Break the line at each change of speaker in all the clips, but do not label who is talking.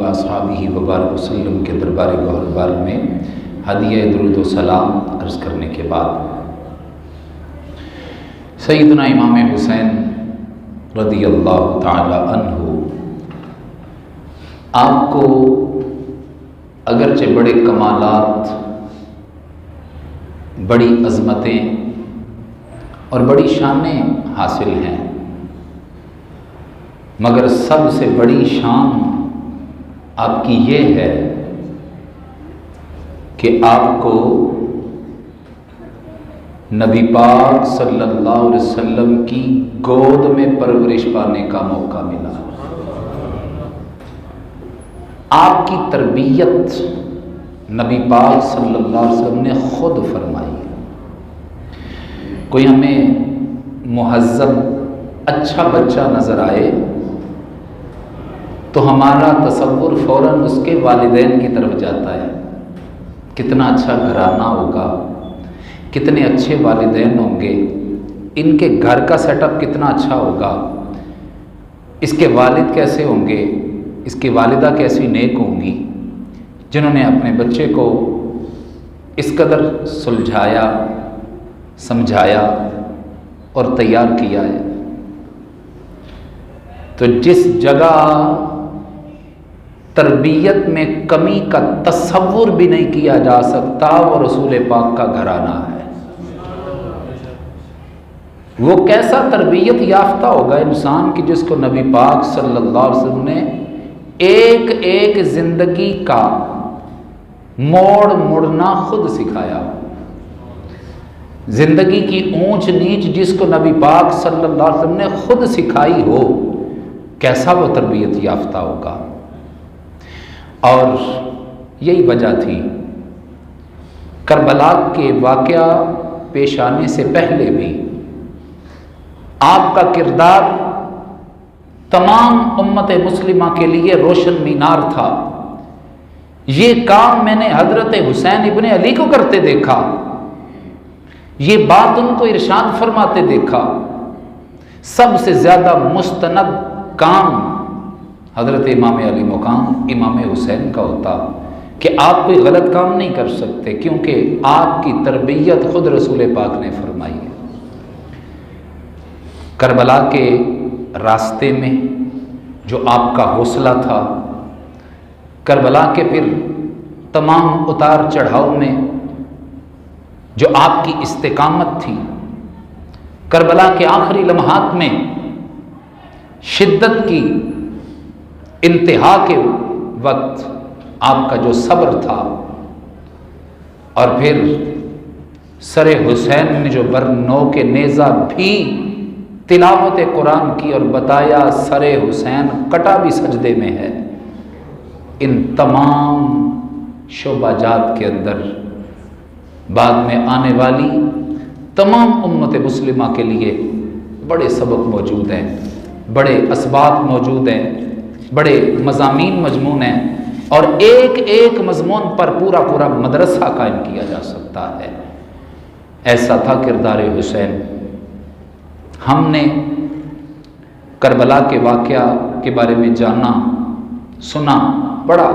وعلی اصحابہ وبارک وسلم کے دربار گوہر میں ہدیہ درود و سلام عرض کرنے کے بعد سیدنا امام حسین رضی اللہ تعالی عنہ آپ کو اگرچہ بڑے کمالات، بڑی عظمتیں اور بڑی شانیں حاصل ہیں، مگر سب سے بڑی شان آپ کی یہ ہے کہ آپ کو نبی پاک صلی اللہ علیہ وسلم کی گود میں پرورش پانے کا موقع ملا۔ آپ کی تربیت نبی پاک صلی اللہ علیہ وسلم نے خود فرمائی۔ کوئی ہمیں مہذب اچھا بچہ نظر آئے تو ہمارا تصور فوراً اس کے والدین کی طرف جاتا ہے، کتنا اچھا گھرانہ ہوگا، کتنے اچھے والدین ہوں گے، ان کے گھر کا سیٹ اپ کتنا اچھا ہوگا، اس کے والد کیسے ہوں گے، اس کی والدہ کیسی نیک ہوں گی، جنہوں نے اپنے بچے کو اس قدر سلجھایا، سمجھایا اور تیار کیا ہے۔ تو جس جگہ تربیت میں کمی کا تصور بھی نہیں کیا جا سکتا وہ رسول پاک کا گھرانہ ہے۔ وہ کیسا تربیت یافتہ ہوگا انسان کی جس کو نبی پاک صلی اللہ علیہ وسلم نے ایک ایک زندگی کا موڑ مڑنا خود سکھایا، زندگی کی اونچ نیچ جس کو نبی پاک صلی اللہ علیہ وسلم نے خود سکھائی ہو، کیسا وہ تربیت یافتہ ہوگا۔ اور یہی وجہ تھی کربلا کے واقعہ پیش آنے سے پہلے بھی آپ کا کردار تمام امت مسلمہ کے لیے روشن مینار تھا۔ یہ کام میں نے حضرت حسین ابن علی کو کرتے دیکھا، یہ بات ان کو ارشاد فرماتے دیکھا۔ سب سے زیادہ مستند کام حضرت امام علی مقام امام حسین کا ہوتا کہ آپ کوئی غلط کام نہیں کر سکتے، کیونکہ آپ کی تربیت خود رسول پاک نے فرمائی ہے۔ کربلا کے راستے میں جو آپ کا حوصلہ تھا، کربلا کے پھر تمام اتار چڑھاؤ میں جو آپ کی استقامت تھی، کربلا کے آخری لمحات میں شدت کی انتہا کے وقت آپ کا جو صبر تھا، اور پھر سر حسین نے جو برنو کے نیزہ بھی تلاوت قرآن کی اور بتایا سر حسین کٹا بھی سجدے میں ہے، ان تمام شعبہ جات کے اندر بعد میں آنے والی تمام امت مسلمہ کے لیے بڑے سبق موجود ہیں، بڑے اسباب موجود ہیں، بڑے مضامین مضمون ہیں، اور ایک ایک مضمون پر پورا پورا مدرسہ قائم کیا جا سکتا ہے۔ ایسا تھا کردار حسین۔ ہم نے کربلا کے واقعہ کے بارے میں جانا، سنا، پڑھا،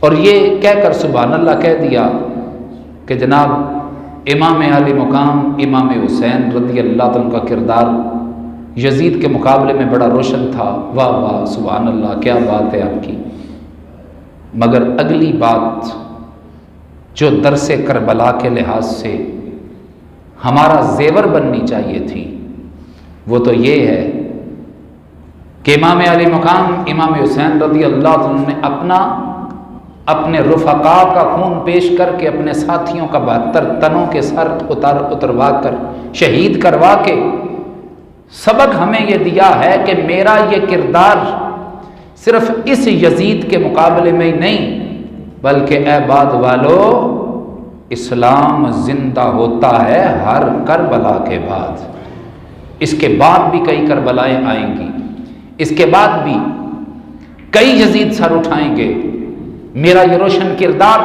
اور یہ کہہ کر سبحان اللہ کہہ دیا کہ جناب امام علی مقام امام حسین رضی اللہ عنہ کا کردار یزید کے مقابلے میں بڑا روشن تھا، واہ واہ سبحان اللہ کیا بات ہے آپ کی۔ مگر اگلی بات جو درس کربلا کے لحاظ سے ہمارا زیور بننی چاہیے تھی وہ تو یہ ہے کہ امام علی مقام امام حسین رضی اللہ عنہ نے اپنے رفقا کا خون پیش کر کے اپنے ساتھیوں کا 72 تنوں کے سر اتروا کر شہید کروا کے سبق ہمیں یہ دیا ہے کہ میرا یہ کردار صرف اس یزید کے مقابلے میں ہی نہیں بلکہ اے بعد والو اسلام زندہ ہوتا ہے ہر کربلا کے بعد، اس کے بعد بھی کئی کربلائیں آئیں گی، اس کے بعد بھی کئی یزید سر اٹھائیں گے۔ میرا یہ روشن کردار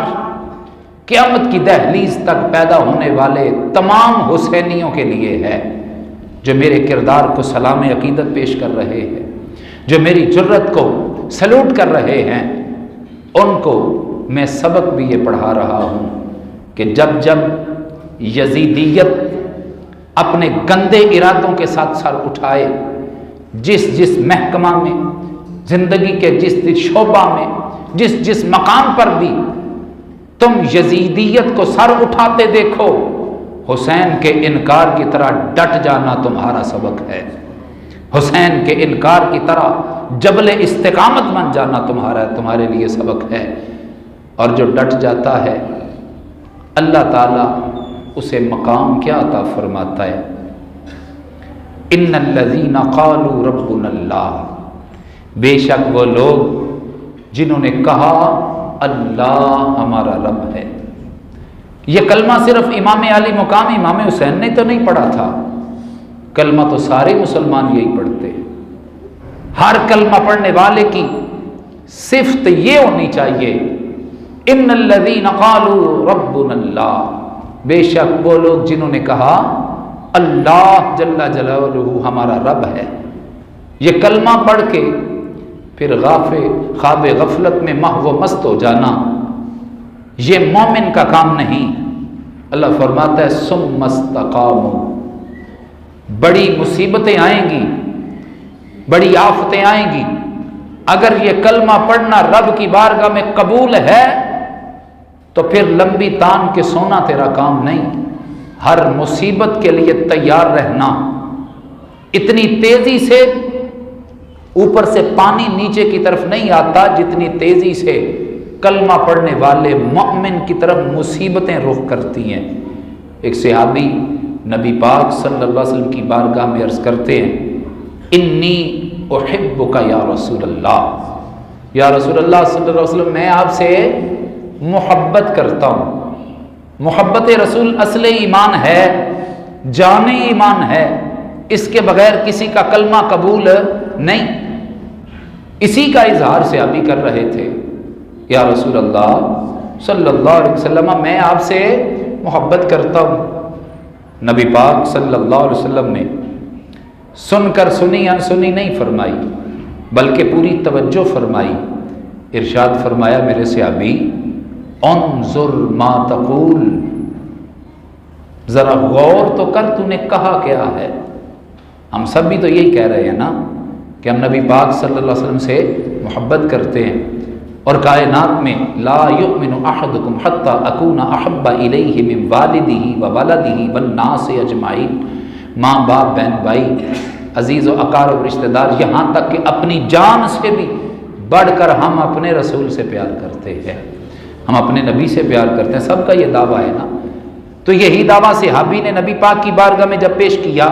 قیامت کی دہلیز تک پیدا ہونے والے تمام حسینیوں کے لیے ہے جو میرے کردار کو سلام عقیدت پیش کر رہے ہیں، جو میری جرت کو سلوٹ کر رہے ہیں، ان کو میں سبق بھی یہ پڑھا رہا ہوں کہ جب جب یزیدیت اپنے گندے ارادوں کے ساتھ سر اٹھائے، جس محکمہ میں، زندگی کے جس شعبہ میں، جس مقام پر بھی تم یزیدیت کو سر اٹھاتے دیکھو، حسین کے انکار کی طرح ڈٹ جانا تمہارا سبق ہے، حسین کے انکار کی طرح جبل استقامت بن جانا تمہارے لیے سبق ہے۔ اور جو ڈٹ جاتا ہے اللہ تعالیٰ اسے مقام کیا عطا فرماتا ہے؟ ان الذین قالوا ربنا اللہ، بے شک وہ لوگ جنہوں نے کہا اللہ ہمارا رب ہے۔ یہ کلمہ صرف امام علی مقام امام حسین نے تو نہیں پڑھا تھا، کلمہ تو سارے مسلمان یہی پڑھتے ہیں۔ ہر کلمہ پڑھنے والے کی صفت یہ ہونی چاہیے، ان الذین قالوا ربنا اللہ، بے شک وہ لوگ جنہوں نے کہا اللہ جل جلالہ ہمارا رب ہے۔ یہ کلمہ پڑھ کے پھر خواب غفلت میں محو مست ہو جانا یہ مومن کا کام نہیں۔ اللہ فرماتا ہے ثم استقاموا، بڑی مصیبتیں آئیں گی، بڑی آفتیں آئیں گی، اگر یہ کلمہ پڑھنا رب کی بارگاہ میں قبول ہے تو پھر لمبی تان کے سونا تیرا کام نہیں۔ ہر مصیبت کے لیے تیار رہنا، اتنی تیزی سے اوپر سے پانی نیچے کی طرف نہیں آتا جتنی تیزی سے کلمہ پڑھنے والے مؤمن کی طرف مصیبتیں رخ کرتی ہیں۔ ایک صحابی نبی پاک صلی اللہ علیہ وسلم کی بارگاہ میں عرض کرتے ہیں انی احبک یا رسول اللہ، یا رسول اللہ صلی اللہ علیہ وسلم میں آپ سے محبت کرتا ہوں۔ محبت رسول اصل ایمان ہے، جان ایمان ہے، اس کے بغیر کسی کا کلمہ قبول نہیں۔ اسی کا اظہار صحابی کر رہے تھے، یا رسول اللہ صلی اللہ علیہ وسلم میں آپ سے محبت کرتا ہوں۔ نبی پاک صلی اللہ علیہ وسلم نے سن کر سنی انسنی نہیں فرمائی، بلکہ پوری توجہ فرمائی۔ ارشاد فرمایا میرے صحابی انظر ما تقول، ذرا غور تو کر تو نے کہا کیا ہے۔ ہم سب بھی تو یہی کہہ رہے ہیں نا کہ ہم نبی پاک صلی اللہ علیہ وسلم سے محبت کرتے ہیں، اور کائنات میں لا یؤمن احدکم حتی اکون احب الیہ من والدہ وولدہ والناس اجمعین، ماں باپ بہن بھائی عزیز و اقارب رشتہ دار، یہاں تک کہ اپنی جان سے بھی بڑھ کر ہم اپنے رسول سے پیار کرتے ہیں، ہم اپنے نبی سے پیار کرتے ہیں۔ سب کا یہ دعویٰ ہے نا۔ تو یہی دعویٰ صحابی نے نبی پاک کی بارگاہ میں جب پیش کیا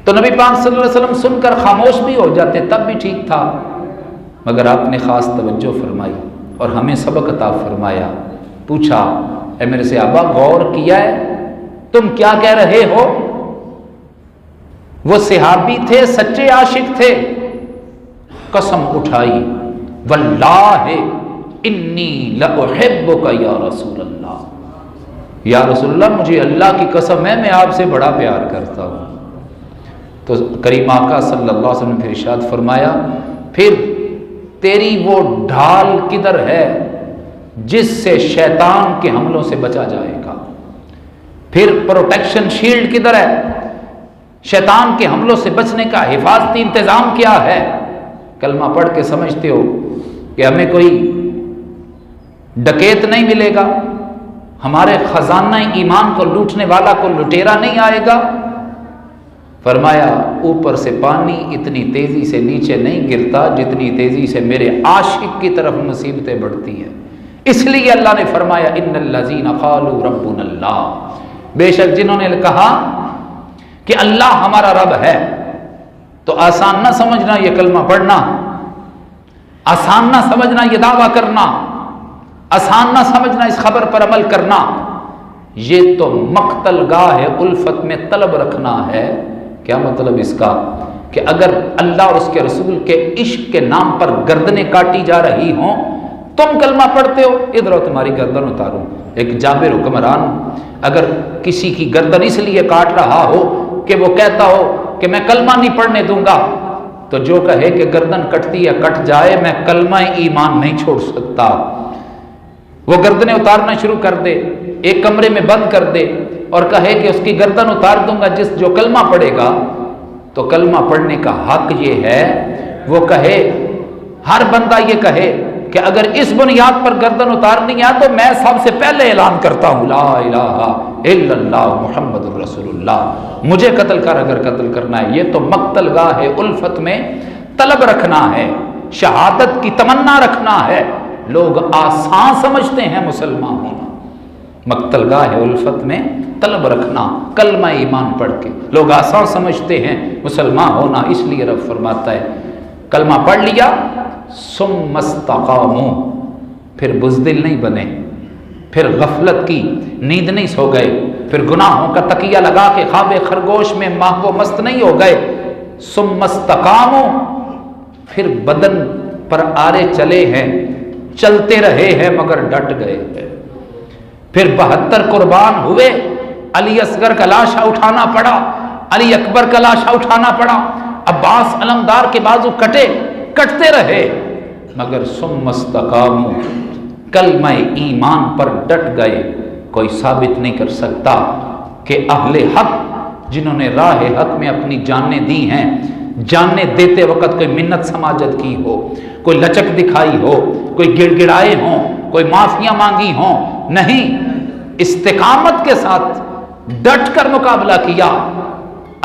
تو نبی پاک صلی اللہ علیہ وسلم سن کر خاموش بھی ہو جاتے، تب بھی ٹھیک تھا، مگر آپ نے خاص توجہ فرمائی اور ہمیں سبق عطا فرمایا۔ پوچھا اے میرے صحابہ غور کیا ہے تم کیا کہہ رہے ہو؟ وہ صحابی تھے، سچے عاشق تھے، قسم اٹھائی واللہ انی لأحبک یا رسول اللہ، یا رسول اللہ مجھے اللہ کی قسم ہے میں آپ سے بڑا پیار کرتا ہوں۔ تو کریم آقا صلی اللہ علیہ وسلم نے پھر ارشاد فرمایا پھر تیری وہ ڈھال کدھر ہے جس سے شیطان کے حملوں سے بچا جائے گا؟ پھر پروٹیکشن شیلڈ کدھر ہے؟ شیطان کے حملوں سے بچنے کا حفاظتی انتظام کیا ہے؟ کلمہ پڑھ کے سمجھتے ہو کہ ہمیں کوئی ڈکیت نہیں ملے گا، ہمارے خزانہ ایمان کو لوٹنے والا کو لٹیرا نہیں آئے گا؟ فرمایا اوپر سے پانی اتنی تیزی سے نیچے نہیں گرتا جتنی تیزی سے میرے عاشق کی طرف مصیبتیں بڑھتی ہیں۔ اس لیے اللہ نے فرمایا ان الذین قالوا ربنا اللہ، بے شک جنہوں نے کہا کہ اللہ ہمارا رب ہے۔ تو آسان نہ سمجھنا یہ کلمہ پڑھنا، آسان نہ سمجھنا یہ دعویٰ کرنا، آسان نہ سمجھنا اس خبر پر عمل کرنا، یہ تو مقتل گاہ الفت میں طلب رکھنا ہے۔ کیا مطلب اس کا؟ کہ اگر اللہ اور اس کے رسول کے عشق کے نام پر گردنیں کاٹی جا رہی ہوں، تم کلمہ پڑھتے ہو، ادھر تمہاری گردن اتاروں۔ ایک جابر حکمران اگر کسی کی گردن اس لیے کاٹ رہا ہو کہ وہ کہتا ہو کہ میں کلمہ نہیں پڑھنے دوں گا، تو جو کہے کہ گردن کٹتی ہے کٹ جائے، میں کلمہ ایمان نہیں چھوڑ سکتا، وہ گردنیں اتارنا شروع کر دے، ایک کمرے میں بند کر دے اور کہے کہ اس کی گردن اتار دوں گا جو کلمہ پڑھے گا، تو کلمہ پڑھنے کا حق یہ ہے وہ کہے، ہر بندہ یہ کہے کہ اگر اس بنیاد پر گردن اتارنی ہے تو میں سب سے پہلے اعلان کرتا ہوں لا الہ الا اللہ محمد الرسول اللہ، مجھے قتل کر اگر قتل کرنا ہے۔ یہ تو مقتل گاہ الفت میں طلب رکھنا ہے، شہادت کی تمنا رکھنا ہے۔ لوگ آسان سمجھتے ہیں مسلمان ہونا، مقتل گاہ الفت میں طلب رکھنا کلمہ ایمان پڑھ کے لوگ آسان سمجھتے ہیں مسلمان ہونا، اس لیے رب فرماتا ہے کلمہ پڑھ لیا ثم استقاموا، پھر بزدل نہیں بنے، پھر غفلت کی نیند نہیں سو گئے، پھر گناہوں کا تکیہ لگا کے خواب خرگوش میں ماہو مست نہیں ہو گئے، ثم استقاموا، پھر بدن پر آرے چلے ہیں، چلتے رہے ہیں مگر ڈٹ گئے ہیں، پھر 72 قربان ہوئے، علی اصغر کا لاشا اٹھانا پڑا، علی اکبر کا لاشا اٹھانا پڑا، عباس علمدار کے بازو کٹتے رہے مگر ثم استقاموا، کلمہ ایمان پر ڈٹ گئے۔ کوئی ثابت نہیں کر سکتا کہ اہل حق جنہوں نے راہ حق میں اپنی جانیں دی ہیں، جانیں دیتے وقت کوئی منت سماجت کی ہو، کوئی لچک دکھائی ہو، کوئی گڑ گڑائے ہوں، کوئی معافیاں مانگی ہوں، نہیں، استقامت کے ساتھ ڈٹ کر مقابلہ کیا،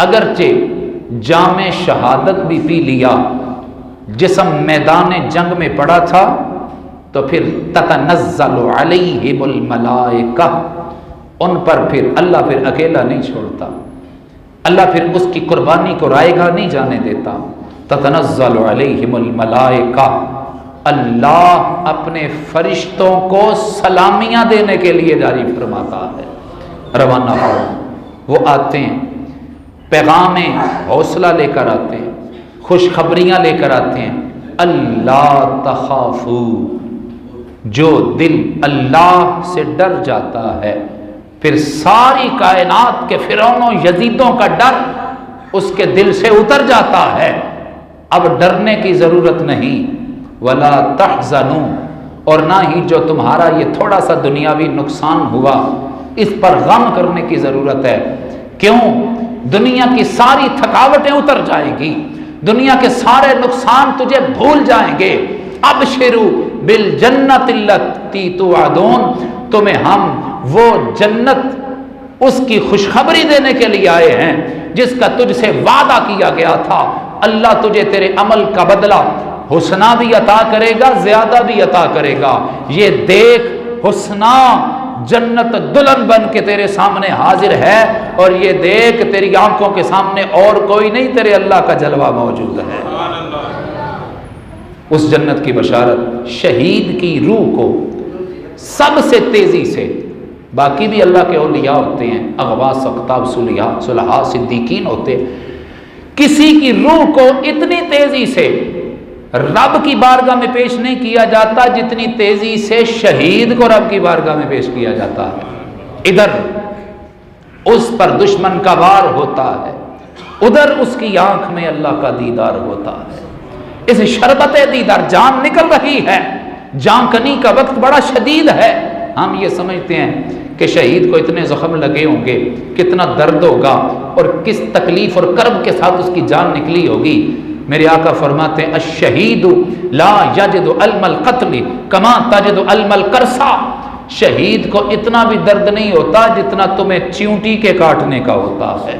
اگرچہ جام شہادت بھی پی لیا، جسم میدان جنگ میں پڑا تھا، تو پھر تتنزل علیہم الملائکہ، ان پر پھر اللہ پھر اکیلا نہیں چھوڑتا، اللہ پھر اس کی قربانی کو رائے گاہ نہیں جانے دیتا۔ تتنزل علیہم الملائکہ، اللہ اپنے فرشتوں کو سلامیاں دینے کے لیے جاری فرماتا ہے، روانہ ہو، وہ آتے ہیں، پیغام حوصلہ لے کر آتے ہیں، خوشخبریاں لے کر آتے ہیں، اللہ تخافو، جو دل اللہ سے ڈر جاتا ہے، پھر ساری کائنات کے فرعونوں یزیدوں کا ڈر اس کے دل سے اتر جاتا ہے، اب ڈرنے کی ضرورت نہیں، ولا تحزنوا، اور نہ ہی جو تمہارا یہ تھوڑا سا دنیاوی نقصان ہوا اس پر غم کرنے کی ضرورت ہے۔ کیوں؟ دنیا کی ساری تھکاوٹیں اتر جائیں گی، دنیا کے سارے نقصان تجھے بھول جائیں گے۔ ابشروا بالجنت التی توعدون، تمہیں ہم وہ جنت اس کی خوشخبری دینے کے لیے آئے ہیں جس کا تجھ سے وعدہ کیا گیا تھا۔ اللہ تجھے تیرے عمل کا بدلہ حسنہ بھی عطا کرے گا، زیادہ بھی عطا کرے گا۔ یہ دیکھ حسنہ جنت دلہن بن کے تیرے سامنے حاضر ہے، اور یہ دیکھ تیری آنکھوں کے سامنے اور کوئی نہیں، تیرے اللہ کا جلوہ موجود ہے۔ اس جنت کی بشارت شہید کی روح کو سب سے تیزی سے، باقی بھی اللہ کے اولیاء ہوتے ہیں، اغواث، اقطاب، صلحاء، صدیقین ہوتے، کسی کی روح کو اتنی تیزی سے رب کی بارگاہ میں پیش نہیں کیا جاتا جتنی تیزی سے شہید کو رب کی بارگاہ میں پیش کیا جاتا ہے۔ ادھر اس پر دشمن کا وار ہوتا ہے، ادھر اس کی آنکھ میں اللہ کا دیدار ہوتا ہے۔ اس شربت دیدار، جان نکل رہی ہے، جان کنی کا وقت بڑا شدید ہے، ہم یہ سمجھتے ہیں کہ شہید کو اتنے زخم لگے ہوں گے، کتنا درد ہوگا اور کس تکلیف اور کرب کے ساتھ اس کی جان نکلی ہوگی۔ میرے آقا فرماتے ہیں الشہید لا یجد علم القتل کما تجد علم القرصہ، شہید کو اتنا بھی درد نہیں ہوتا جتنا تمہیں چیونٹی کے کاٹنے کا ہوتا ہے۔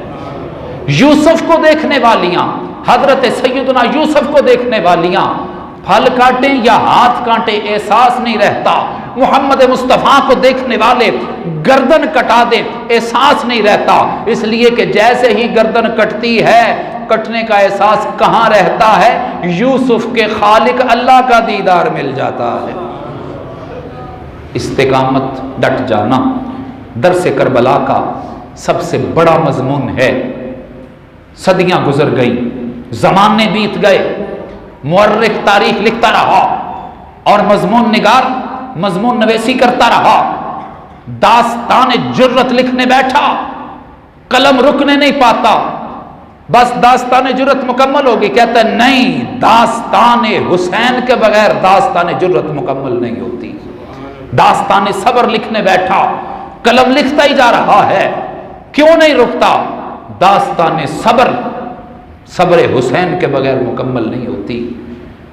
یوسف کو دیکھنے والیاں، حضرت سیدنا یوسف کو دیکھنے والیاں، پھل کاٹیں یا ہاتھ کاٹیں احساس نہیں رہتا، محمد مصطفیٰ کو دیکھنے والے گردن کٹا دیں احساس نہیں رہتا، اس لیے کہ جیسے ہی گردن کٹتی ہے کٹنے کا احساس کہاں رہتا ہے؟ یوسف کے خالق اللہ کا دیدار مل جاتا ہے۔ استقامت، ڈٹ جانا، درس کربلا کا سب سے بڑا مضمون ہے۔ صدیاں گزر گئیں، زمانے بیت گئے، مورخ تاریخ لکھتا رہا اور مضمون نگار مضمون نویسی کرتا رہا، داستان جرت لکھنے بیٹھا، قلم رکنے نہیں پاتا، بس داستان جرت مکمل ہوگی. کہتا ہے نہیں، داستان حسین کے بغیر داستان جرت مکمل نہیں ہوتی. داستان صبر لکھنے بیٹھا، قلم لکھتا ہی جا رہا ہے، کیوں نہیں رکتا؟ داستان صبر حسین کے بغیر مکمل نہیں ہوتی.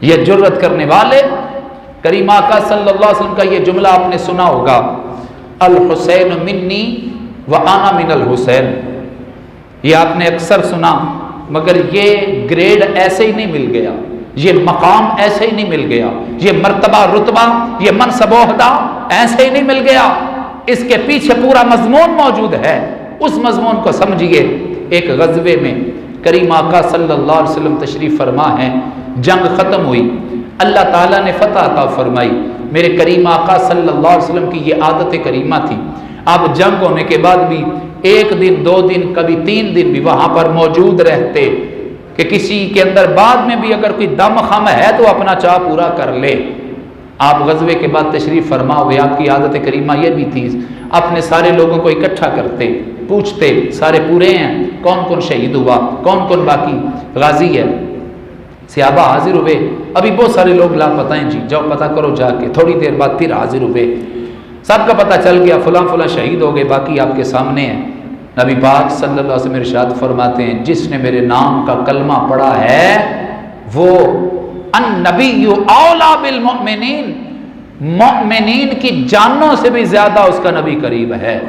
یہ جرت کرنے والے کریم آقا صلی اللہ علیہ وسلم کا یہ جملہ آپ نے سنا ہوگا، الحسین منی وانا من الحسین. یہ آپ نے اکثر سنا، مگر یہ گریڈ ایسے ہی نہیں مل گیا، یہ مقام ایسے ہی نہیں مل گیا، یہ مرتبہ رتبہ، یہ منصب و عہدہ ایسے ہی نہیں مل گیا. اس کے پیچھے پورا مضمون موجود ہے. اس مضمون کو سمجھیے. ایک غزوے میں کریم آقا صلی اللہ علیہ وسلم تشریف فرما ہے، جنگ ختم ہوئی، اللہ تعالیٰ نے فتح عطا فرمائی. میرے کریم آقا صلی اللہ علیہ وسلم کی یہ عادت کریمہ تھی، آپ جنگ ہونے کے بعد بھی 1 دن 2 دن کبھی 3 دن بھی وہاں پر موجود رہتے کہ کسی کے اندر بعد میں بھی اگر کوئی دم خم ہے تو اپنا چاہ پورا کر لے. آپ غزوے کے بعد تشریف فرما ہوئے، آپ کی عادت کریمہ یہ بھی تھی، اپنے سارے لوگوں کو اکٹھا کرتے، پوچھتے سارے پورے ہیں، کون کون شہید ہوا، کون کون باقی غازی ہے. صحابہ حاضر ہوئے، ابھی بہت سارے لوگ لاپتہ ہیں، جی جاؤ پتہ کرو جا کے. تھوڑی دیر بعد پھر حاضر ہوئے، سب کا پتہ چل گیا فلاں فلاں شہید ہو گئے، باقی آپ کے سامنے ہیں. نبی پاک صلی اللہ علیہ وسلم ارشاد فرماتے ہیں، جس نے میرے نام کا کلمہ پڑھا ہے وہ النبی اولا بالمؤمنین، مؤمنین کی جانوں سے بھی زیادہ اس کا نبی قریب ہے.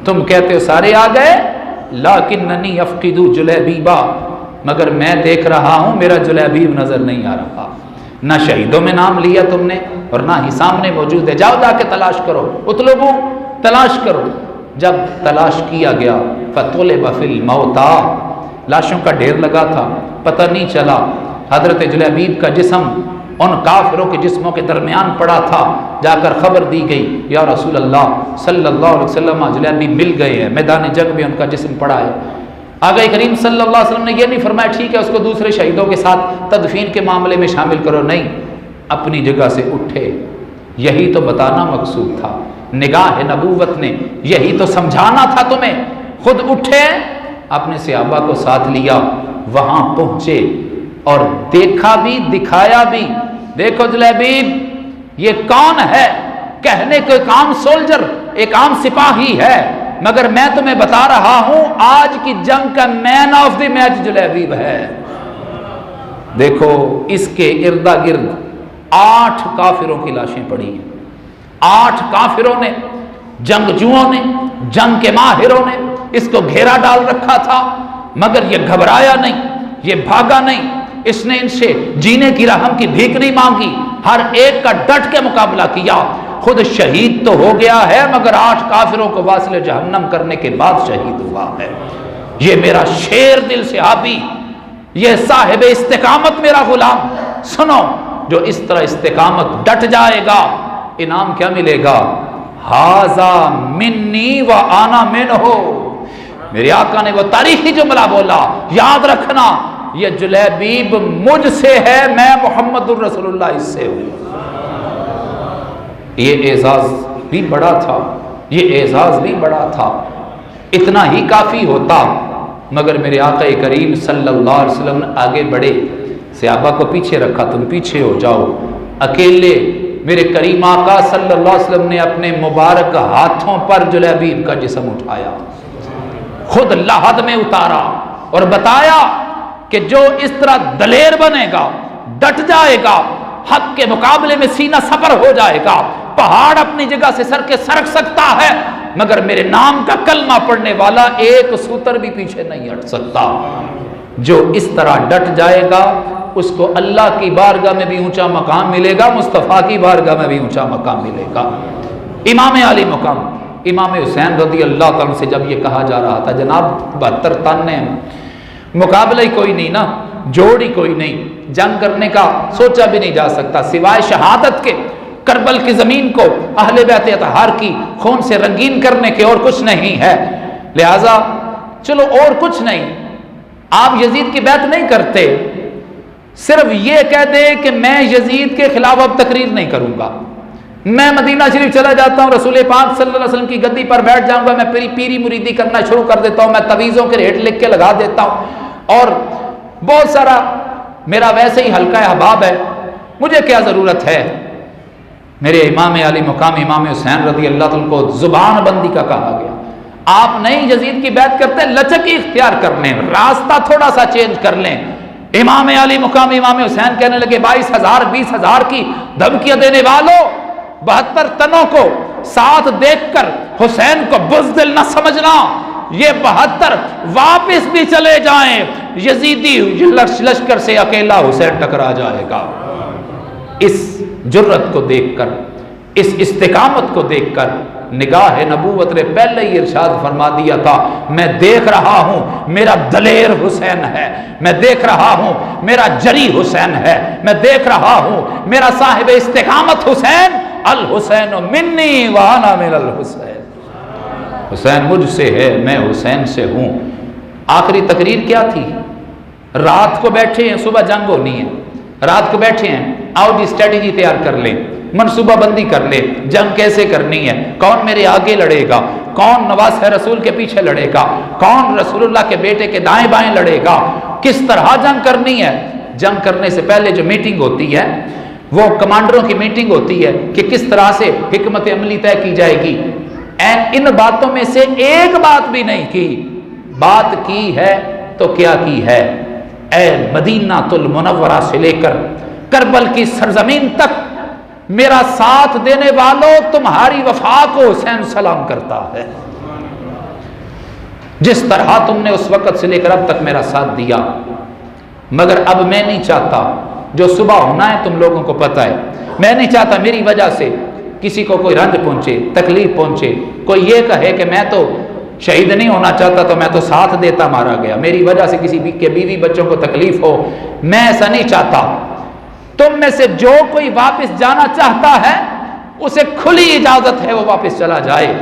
تم کہتے ہو سارے آ گئے، لیکننی افقد جلیبیبا، مگر میں دیکھ رہا ہوں میرا جلیبیب نظر نہیں آ رہا. نہ شہیدوں میں نام لیا تم نے اور نہ ہی سامنے موجود ہے. جاؤ جا کے تلاش کرو، اطلبو، تلاش کرو. جب تلاش کیا گیا فطلب فی الموتى، لاشوں کا ڈھیر لگا تھا، پتہ نہیں چلا. حضرت جلیبیب کا جسم ان کافروں کے جسموں کے درمیان پڑا تھا. جا کر خبر دی گئی، یا رسول اللہ صلی اللہ علیہ وسلم جلیبیب مل گئے ہیں، میدان جنگ میں ان کا جسم پڑا ہے. آقا کریم صلی اللہ علیہ وسلم نے یہ نہیں فرمایا ٹھیک ہے اس کو دوسرے شہیدوں کے ساتھ تدفین کے معاملے میں شامل کرو، نہیں، اپنی جگہ سے اٹھے. یہی تو بتانا مقصود تھا، نگاہ نبوت نے یہی تو سمجھانا تھا تمہیں. خود اٹھے، اپنے صحابہ کو ساتھ لیا، وہاں پہنچے اور دیکھا بھی دکھایا بھی. دیکھو جلیبیب یہ کون ہے؟ کہنے کو ایک عام سولجر، ایک عام سپاہی ہے، مگر میں تمہیں بتا رہا ہوں آج کی جنگ کا مین آف دی میچ جلیبیب ہے. دیکھو اس کے اردا گرد 8 کافروں کی لاشیں پڑی ہیں. 8 کافروں نے، جنگجوؤں نے، جنگ کے ماہروں نے اس کو گھیرا ڈال رکھا تھا، مگر یہ گھبرایا نہیں، یہ بھاگا نہیں. اس نے ان سے جینے کی رحم کی بھیک نہیں مانگی، ہر ایک کا ڈٹ کے مقابلہ کیا. خود شہید تو ہو گیا ہے مگر 8 کافروں کو واصل جہنم کرنے کے بعد شہید ہوا ہے. یہ میرا شیر دل صحابی، یہ صاحب استقامت میرا غلام. سنو، جو اس طرح استقامت ڈٹ جائے گا انعام کیا ملے گا؟ ھذا منی و انا منہ. میرے آقا نے وہ تاریخی جملہ بولا، یاد رکھنا یہ جلیبیب مجھ سے ہے، میں محمد الرسول اللہ اس سے ہوں. یہ اعزاز بھی بڑا تھا، یہ اعزاز بھی بڑا تھا. اتنا ہی کافی ہوتا مگر میرے آقا کریم صلی اللہ علیہ وسلم نے آگے بڑھے، صحابہ کو پیچھے رکھا، تم پیچھے ہو جاؤ. اکیلے میرے کریم آقا صلی اللہ علیہ وسلم نے اپنے مبارک ہاتھوں پر جلیبیب کا جسم اٹھایا، خود لحد میں اتارا اور بتایا کہ جو اس طرح دلیر بنے گا، ڈٹ جائے گا، حق کے مقابلے میں سینہ سپر ہو جائے گا. پہاڑ اپنی جگہ سے سر کے سرک سکتا ہے مگر میرے نام کا کلمہ پڑھنے والا ایک سوتر بھی پیچھے نہیں ہٹ سکتا. جو اس طرح ڈٹ جائے گا اس کو اللہ کی بارگاہ میں بھی اونچا مقام ملے گا، مصطفیٰ کی بارگاہ میں بھی اونچا مقام ملے گا. امام علی مقام امام حسین رضی اللہ تعالیٰ سے جب یہ کہا جا رہا تھا جناب 72 تانے ہیں، مقابلہ ہی کوئی نہیں نا، جوڑ ہی کوئی نہیں، جنگ کرنے کا سوچا بھی نہیں جا سکتا سوائے شہادت کے. کربل کی زمین کو اہل بیت اطہار کی خون سے رنگین کرنے کے اور کچھ نہیں ہے. لہذا چلو اور کچھ نہیں، آپ یزید کی بیعت نہیں کرتے، صرف یہ کہہ دے کہ میں یزید کے خلاف اب تقریر نہیں کروں گا، میں مدینہ شریف چلا جاتا ہوں، رسول پاک صلی اللہ علیہ وسلم کی گدی پر بیٹھ جاؤں گا، میں پیری مریدی کرنا شروع کر دیتا ہوں، میں تویزوں کے ریٹ لکھ کے لگا دیتا ہوں، اور بہت سارا میرا ویسے ہی ہلکا احباب ہے، مجھے کیا ضرورت ہے؟ میرے امام علی مقام امام حسین رضی اللہ عنہ کو زبان بندی کا کہا گیا، آپ نہیں یزید کی بیعت کرتے، لچک اختیار کر لیں، راستہ تھوڑا سا چینج کر لیں۔ امام علی مقام امام حسین کہنے لگے 22,000 20,000 کی دھمکیاں دینے والوں، 72 تنوں کو ساتھ دیکھ کر حسین کو بزدل نہ سمجھنا، یہ 72 واپس بھی چلے جائیں، یزیدی لشکر سے اکیلا حسین ٹکرا جائے گا۔ اس جرت کو دیکھ کر، اس استقامت کو دیکھ کر نگاہ نبوت نے پہلے ہی ارشاد فرما دیا تھا، میں دیکھ رہا ہوں میرا دلیر حسین ہے، میں دیکھ رہا ہوں میرا جری حسین ہے، میں دیکھ رہا ہوں میرا صاحب استقامت حسین، الحسین منی وانا من الحسین، حسین مجھ سے ہے، میں حسین سے ہوں۔ آخری تقریر کیا تھی؟ رات کو بیٹھے ہیں، صبح جنگ ہونی ہے، رات کو بیٹھے ہیں، آؤ جی اسٹریٹجی تیار کر لیں، منصوبہ بندی کر لے، جنگ کیسے کرنی ہے، کون میرے آگے لڑے گا، کون نواز رسول کے پیچھے لڑے گا، کون رسول اللہ کے بیٹے کے دائیں بائیں لڑے گا، کس طرح جنگ کرنی ہے۔ جنگ کرنے سے پہلے جو میٹنگ ہوتی ہے وہ کمانڈروں کی میٹنگ ہوتی ہے کہ کس طرح سے حکمت عملی طے کی جائے گی۔ ان باتوں میں سے ایک بات بھی نہیں کی، بات کی ہے تو کیا کی ہے؟ اے مدینہ المنورہ سے لے کر کربل کی سرزمین تک میرا ساتھ دینے والوں، تمہاری وفا کو حسین سلام کرتا ہے۔ جس طرح تم نے اس وقت سے لے کر اب تک میرا ساتھ دیا، مگر اب میں نہیں چاہتا، جو صبح ہونا ہے تم لوگوں کو پتہ ہے، میں نہیں چاہتا میری وجہ سے کسی کو کوئی رنج پہنچے، تکلیف پہنچے، کوئی یہ کہے کہ میں تو شہید نہیں ہونا چاہتا تو میں تو ساتھ دیتا مارا گیا، میری وجہ سے کسی کے بیوی بچوں کو تکلیف ہو، میں ایسا نہیں چاہتا۔ تم میں سے جو کوئی واپس جانا چاہتا ہے اسے کھلی اجازت ہے وہ واپس چلا جائے،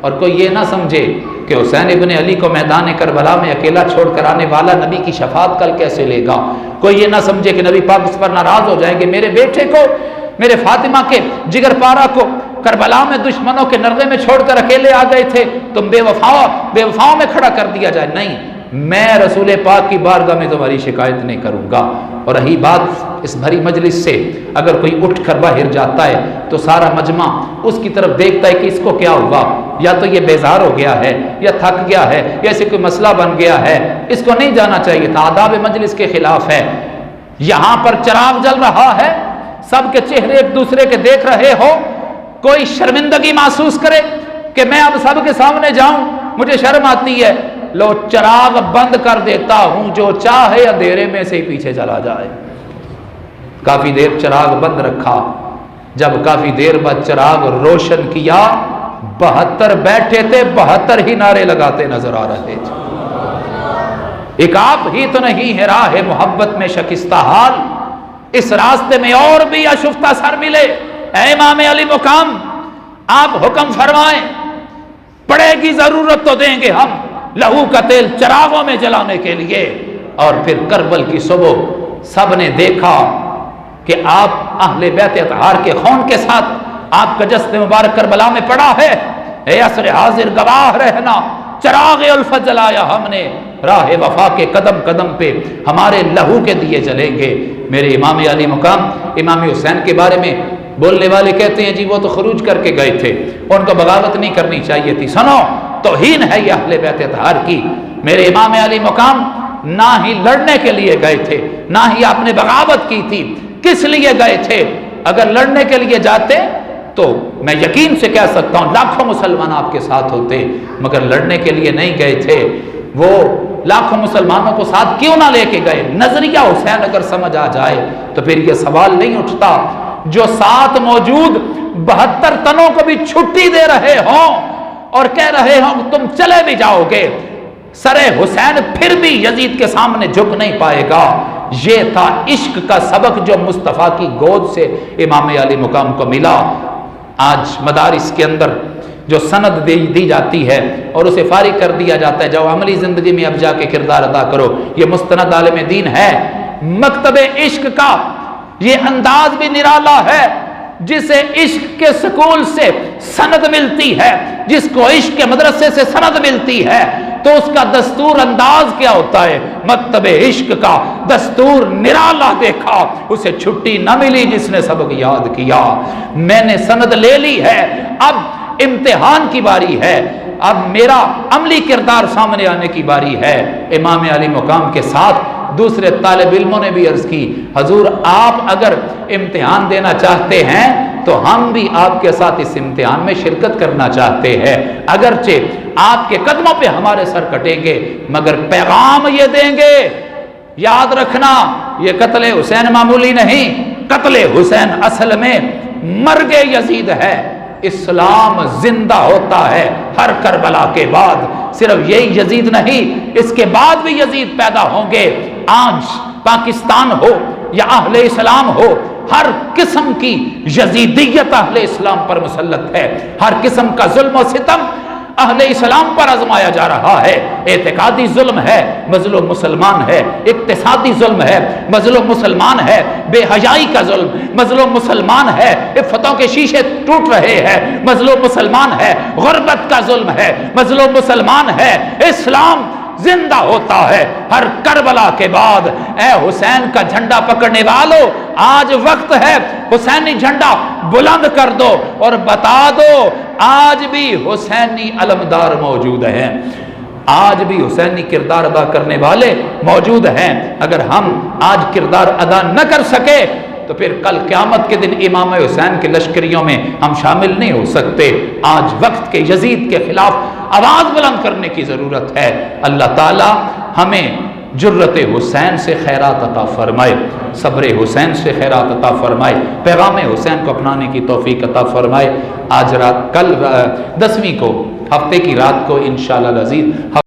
اور کوئی یہ نہ سمجھے کہ حسین ابن علی کو میدان کربلا میں اکیلا چھوڑ کر آنے والا نبی کی شفاعت کل کیسے لے گا، کوئی یہ نہ سمجھے کہ نبی پاک اس پر ناراض ہو جائیں گے، میرے بیٹے کو، میرے فاطمہ کے جگر پارا کو کربلا میں دشمنوں کے نرغے میں چھوڑ کر اکیلے آ گئے تھے، تم بے وفاؤں میں کھڑا کر دیا جائے، نہیں، میں رسول پاک کی بارگاہ میں تمہاری شکایت نہیں کروں گا۔ اور رہی بات اس بھری مجلس سے، اگر کوئی اٹھ کر باہر جاتا ہے تو سارا مجمع اس کی طرف دیکھتا ہے کہ اس کو کیا ہوا، یا تو یہ بیزار ہو گیا ہے، یا تھک گیا ہے، یا اسے کوئی مسئلہ بن گیا ہے، اس کو نہیں جانا چاہیے تھا، آداب مجلس کے خلاف ہے۔ یہاں پر چراغ جل رہا ہے، سب کے چہرے ایک دوسرے کے دیکھ رہے ہو، کوئی شرمندگی محسوس کرے کہ میں اب سب کے سامنے جاؤں، مجھے شرم آتی ہے، لو چراغ بند کر دیتا ہوں، جو چاہے اندھیرے میں سے ہی پیچھے چلا جائے۔ کافی دیر چراغ بند رکھا، جب کافی دیر بعد چراغ روشن کیا، 72 بیٹھے تھے، 72 ہی نعرے لگاتے نظر آ رہے تھے۔ ایک آپ ہی تو نہیں ہے راہ محبت میں شکستہ حال، اس راستے میں اور بھی اشفتہ سر ملے۔ اے امام علی مقام، آپ حکم فرمائیں، پڑے گی ضرورت تو دیں گے ہم لہو کا تیل چراغوں میں جلانے کے لیے۔ اور پھر کربل کی صبح سب نے دیکھا کہ آپ اہل بیت اطہار کے خون کے ساتھ آپ کا جسد مبارک کربلا میں پڑا ہے۔ اے عصر حاضر گواہ رہنا، چراغ الفت جلایا ہم نے، راہ وفا کے قدم قدم پہ ہمارے لہو کے دیے جلیں گے۔ میرے امام علی مقام امام حسین کے بارے میں بولنے والے کہتے ہیں جی وہ تو خروج کر کے گئے تھے، ان کو بغاوت نہیں کرنی چاہیے تھی۔ سنو، توہین ہے یہ اہل بیت اطہار کی۔ میرے امام علی مقام نہ ہی لڑنے کے لیے گئے تھے، نہ ہی آپ نے بغاوت کی تھی۔ کس لیے گئے تھے؟ اگر لڑنے کے لیے جاتے تو میں یقین سے کہہ سکتا ہوں لاکھوں مسلمان آپ کے ساتھ ہوتے، مگر لڑنے کے لیے نہیں گئے تھے۔ وہ لاکھوں مسلمانوں کو ساتھ کیوں نہ لے کے گئے؟ نظریہ حسین اگر سمجھ آ جائے تو پھر یہ سوال نہیں اٹھتا، جو ساتھ موجود 72 تنوں کو بھی چھٹی دے رہے ہوں اور کہہ رہے ہوں تم چلے بھی جاؤ گے، سر حسین پھر بھی یزید کے سامنے جھک نہیں پائے گا۔ یہ تھا عشق کا سبق جو مصطفیٰ کی گود سے امام علی مقام کو ملا۔ آج مدارس کے اندر جو سند دی جاتی ہے اور اسے فارغ کر دیا جاتا ہے، جو عملی زندگی میں اب جا کے کردار ادا کرو، یہ مستند عالم دین ہے۔ مکتب عشق کا یہ انداز بھی نرالا ہے، جسے عشق کے سکول سے سند ملتی ہے، جس کو عشق کے مدرسے سے سند ملتی ہے، تو اس کا دستور انداز کیا ہوتا ہے؟ مکتب عشق کا دستور نرالا دیکھا، اسے چھٹی نہ ملی جس نے سبق یاد کیا۔ میں نے سند لے لی ہے، اب امتحان کی باری ہے، اب میرا عملی کردار سامنے آنے کی باری ہے۔ امام علی مقام کے ساتھ دوسرے طالب علموں نے بھی عرض کی، حضور آپ اگر امتحان دینا چاہتے ہیں تو ہم بھی آپ کے ساتھ اس امتحان میں شرکت کرنا چاہتے ہیں، اگرچہ آپ کے قدموں پہ ہمارے سر کٹیں گے مگر پیغام یہ دیں گے، یاد رکھنا یہ قتل حسین معمولی نہیں، قتل حسین اصل میں مرگ یزید ہے۔ اسلام زندہ ہوتا ہے ہر کربلا کے بعد، صرف یہی یزید نہیں، اس کے بعد بھی یزید پیدا ہوں گے۔ آج پاکستان ہو یا اہل اسلام ہو، ہر قسم کی یزیدیت اہل اسلام پر مسلط ہے، ہر قسم کا ظلم و ستم اہل اسلام پر آزمایا جا رہا ہے۔ اعتقادی ظلم ہے، مظلوم مسلمان ہے، اقتصادی ظلم ہے، مظلوم مسلمان ہے، بے حیائی کا ظلم مظلوم مسلمان ہے، عفتوں کے شیشے ٹوٹ رہے ہیں مظلوم مسلمان ہے، غربت کا ظلم ہے مظلوم مسلمان ہے۔ اسلام زندہ ہوتا ہے ہر کربلا کے بعد۔ اے حسین کا جھنڈا پکڑنے والوں، آج وقت ہے حسینی جھنڈا بلند کر دو اور بتا دو آج بھی حسینی علمدار موجود ہیں، آج بھی حسینی کردار ادا کرنے والے موجود ہیں۔ اگر ہم آج کردار ادا نہ کر سکے تو پھر کل قیامت کے دن امام حسین کے لشکریوں میں ہم شامل نہیں ہو سکتے۔ آج وقت کے یزید کے خلاف آواز بلند کرنے کی ضرورت ہے۔ اللہ تعالی ہمیں جرت حسین سے خیرات عطا فرمائے، صبر حسین سے خیرات عطا فرمائے، پیغام حسین کو اپنانے کی توفیق عطا فرمائے۔ آج رات، کل 10ویں کو، ہفتے کی رات کو انشاءاللہ العزیز